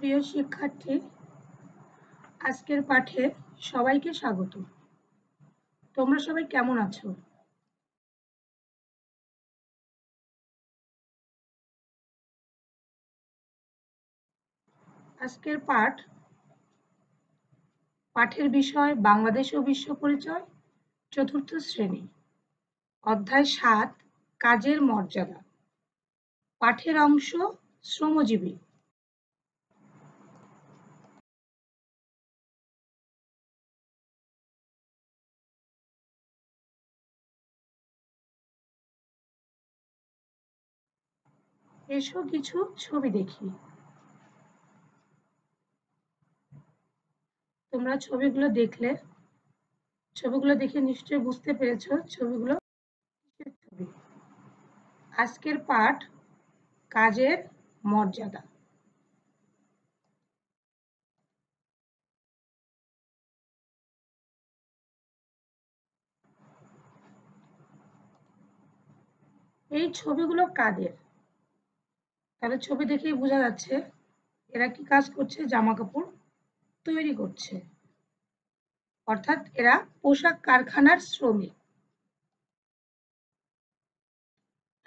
প্রিয় শিক্ষার্থী, আজকের পাঠে সবাইকে স্বাগত। তোমরা সবাই কেমন আছো? আজকের পাঠের বিষয় বাংলাদেশ ও বিশ্ব পরিচয়, চতুর্থ শ্রেণী, অধ্যায় ৭, কাজের মর্যাদা। পাঠের অংশ শ্রমজীবী। এসো কিছু ছবি দেখি। তোমরা ছবিগুলো দেখে নিশ্চয়ই বুঝতে পেরেছো ছবিগুলো কিসের ছবি। আজকের পাঠ কাজের মর্যাদা। এই ছবিগুলো কাদের? তাহলে ছবি দেখেই বোঝা যাচ্ছে এরা কি কাজ করছে, জামা কাপড় তৈরি করছে, অর্থাৎ এরা পোশাক কারখানার শ্রমিক।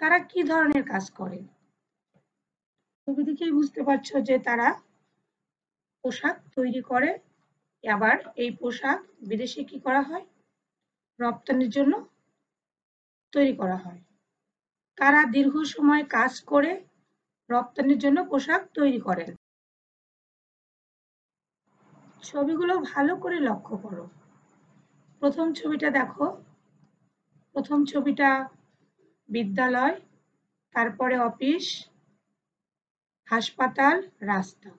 তারা কি ধরনের কাজ করে? ছবি দেখেই বুঝতে পারছো যে তারা পোশাক তৈরি করে, আবার এই পোশাক বিদেশে কি করা হয়, রপ্তানির জন্য তৈরি করা হয়। কারা দীর্ঘ সময় কাজ করে রপ্তানির জন্য পোশাক তৈরি করেন। ছবিগুলো ভালো করে লক্ষ্য করো। প্রথম ছবিটা দেখো। প্রথম ছবিটা বিদ্যালয়, তারপরে অফিস, হাসপাতাল, রাস্তা।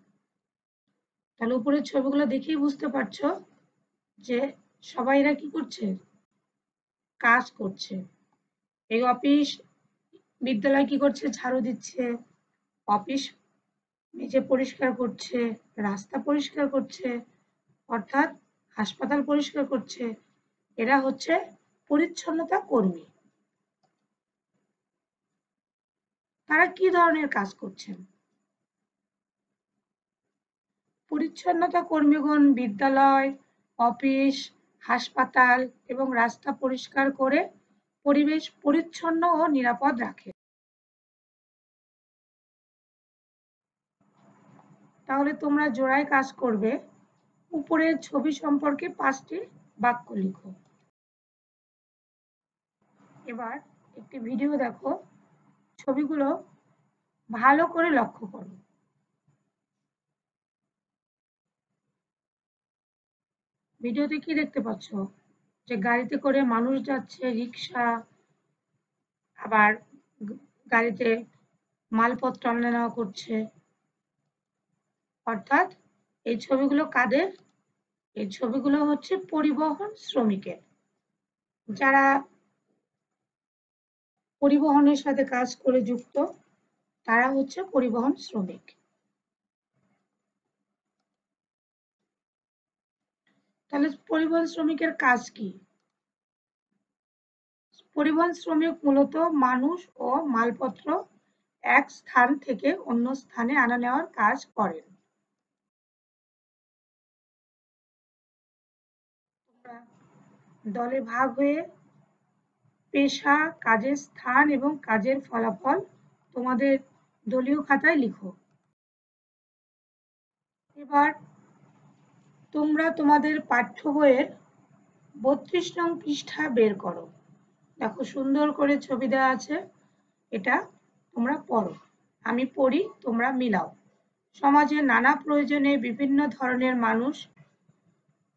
তাহলে উপরের ছবিগুলো দেখেই বুঝতে পারছো যে সবাই এরা কি করছে, কাজ করছে। এই অফিস, বিদ্যালয় কি করছে, ঝাড়ু দিচ্ছে, অফিস মেঝে পরিষ্কার করছে, রাস্তা পরিষ্কার করছে, অর্থাৎ হাসপাতাল পরিষ্কার করছে। এরা হচ্ছে পরিচ্ছন্নতা কর্মী। তারা কি ধরনের কাজ করছেন? পরিচ্ছন্নতা কর্মীগণ বিদ্যালয়, অফিস, হাসপাতাল এবং রাস্তা পরিষ্কার করে পরিবেশ পরিচ্ছন্ন ও নিরাপদ রাখে। তাহলে তোমরা জোড়ায় কাজ করবে। উপরের ছবি সম্পর্কে 5টি বাক্য লিখো। এবার একটি ভিডিও দেখো, ছবিগুলো ভালো করে লক্ষ্য করো। ভিডিওতে কি দেখতে পাচ্ছ? যে গাড়িতে করে মানুষ যাচ্ছে, রিক্সা, আবার গাড়িতে মালপত্র আনা নেওয়া করছে। অর্থাৎ এই ছবিগুলো কাদের? এই ছবিগুলো হচ্ছে পরিবহন শ্রমিকের। যারা পরিবহনের সাথে কাজ করে যুক্ত, তারা হচ্ছে পরিবহন শ্রমিক। তাহলে পরিবহন শ্রমিকের কাজ কি? পরিবহন শ্রমিক মূলত মানুষ ও মালপত্র এক স্থান থেকে অন্য স্থানে আনা নেওয়ার কাজ করেন। তোমরা দলে ভাগ হয়ে পেশা, কাজের স্থান এবং কাজের ফলাফল তোমাদের দলীয় খাতায় লিখো। এবার তোমরা তোমাদের পাঠ্য বইয়ের 32 নং পৃষ্ঠা বের করো। দেখো সুন্দর করে ছবি দেওয়া আছে, এটা তোমরা পড়ো। আমি পড়ি, তোমরা মিলাও। সমাজে নানা প্রয়োজনে বিভিন্ন ধরনের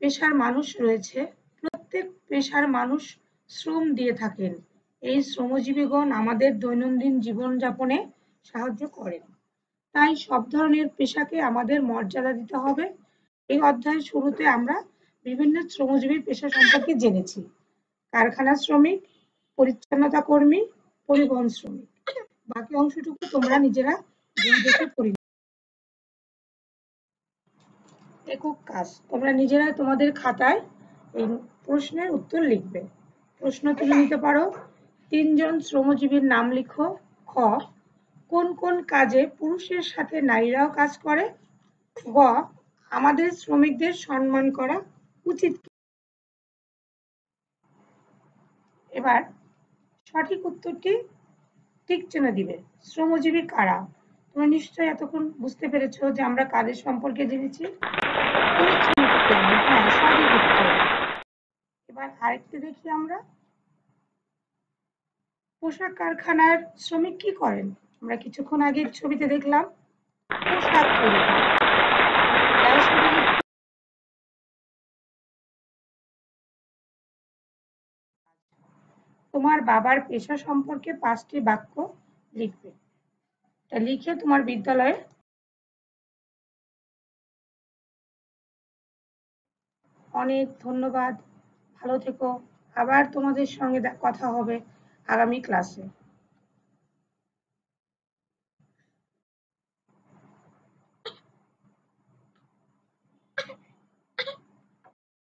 পেশার মানুষ রয়েছে। প্রত্যেক পেশার মানুষ শ্রম দিয়ে থাকেন। এই শ্রমজীবীগণ আমাদের দৈনন্দিন জীবনযাপনে সাহায্য করেন। তাই সব ধরনের পেশাকে আমাদের মর্যাদা দিতে হবে। এই অধ্যায়ের শুরুতে আমরা বিভিন্ন শ্রমজীবী পেশা সম্পর্কে জেনেছি। কারখানা শ্রমিক, পরিচ্ছন্নতা কর্মী, পরিবহন শ্রমিক। বাকি অংশটুকু তোমরা নিজেরা বই দেখে পড়ে। একক কাজ, তোমরা নিজেরা তোমাদের খাতায় এই প্রশ্নের উত্তর লিখবে। প্রশ্ন তুলে নিতে পারো। 3 জন শ্রমজীবীর নাম লিখো। খ, কোন কোন কাজে পুরুষের সাথে নারীরাও কাজ করে? গ, আমাদের শ্রমিকদের সম্মান করা উচিত। এবার সঠিক উত্তরটি ঠিক চিহ্ন দিবে। শ্রমজীবী কারা? তোমরা নিশ্চয়ই এতক্ষণ বুঝতে পেরেছো যে আমরা কাদের সম্পর্কে জেনেছি। পরিচ্ছন্নতা কর্মী, হ্যাঁ সঠিক উত্তর। এবার আরেকটি দেখি আমরা, পোশাক কারখানার শ্রমিক কি করেন? আমরা কিছুক্ষণ আগে ছবিতে দেখলাম পোশাক তৈরি করেন। এটাও সঠিক উত্তর। তোমার বাবার পেশা সম্পর্কে 5টি বাক্য লিখবে। এটা লিখে তোমার বিদ্যালয়ে অনেক ধন্যবাদ। ভালো থেকো। আবার তোমাদের সঙ্গে কথা হবে আগামী ক্লাসে।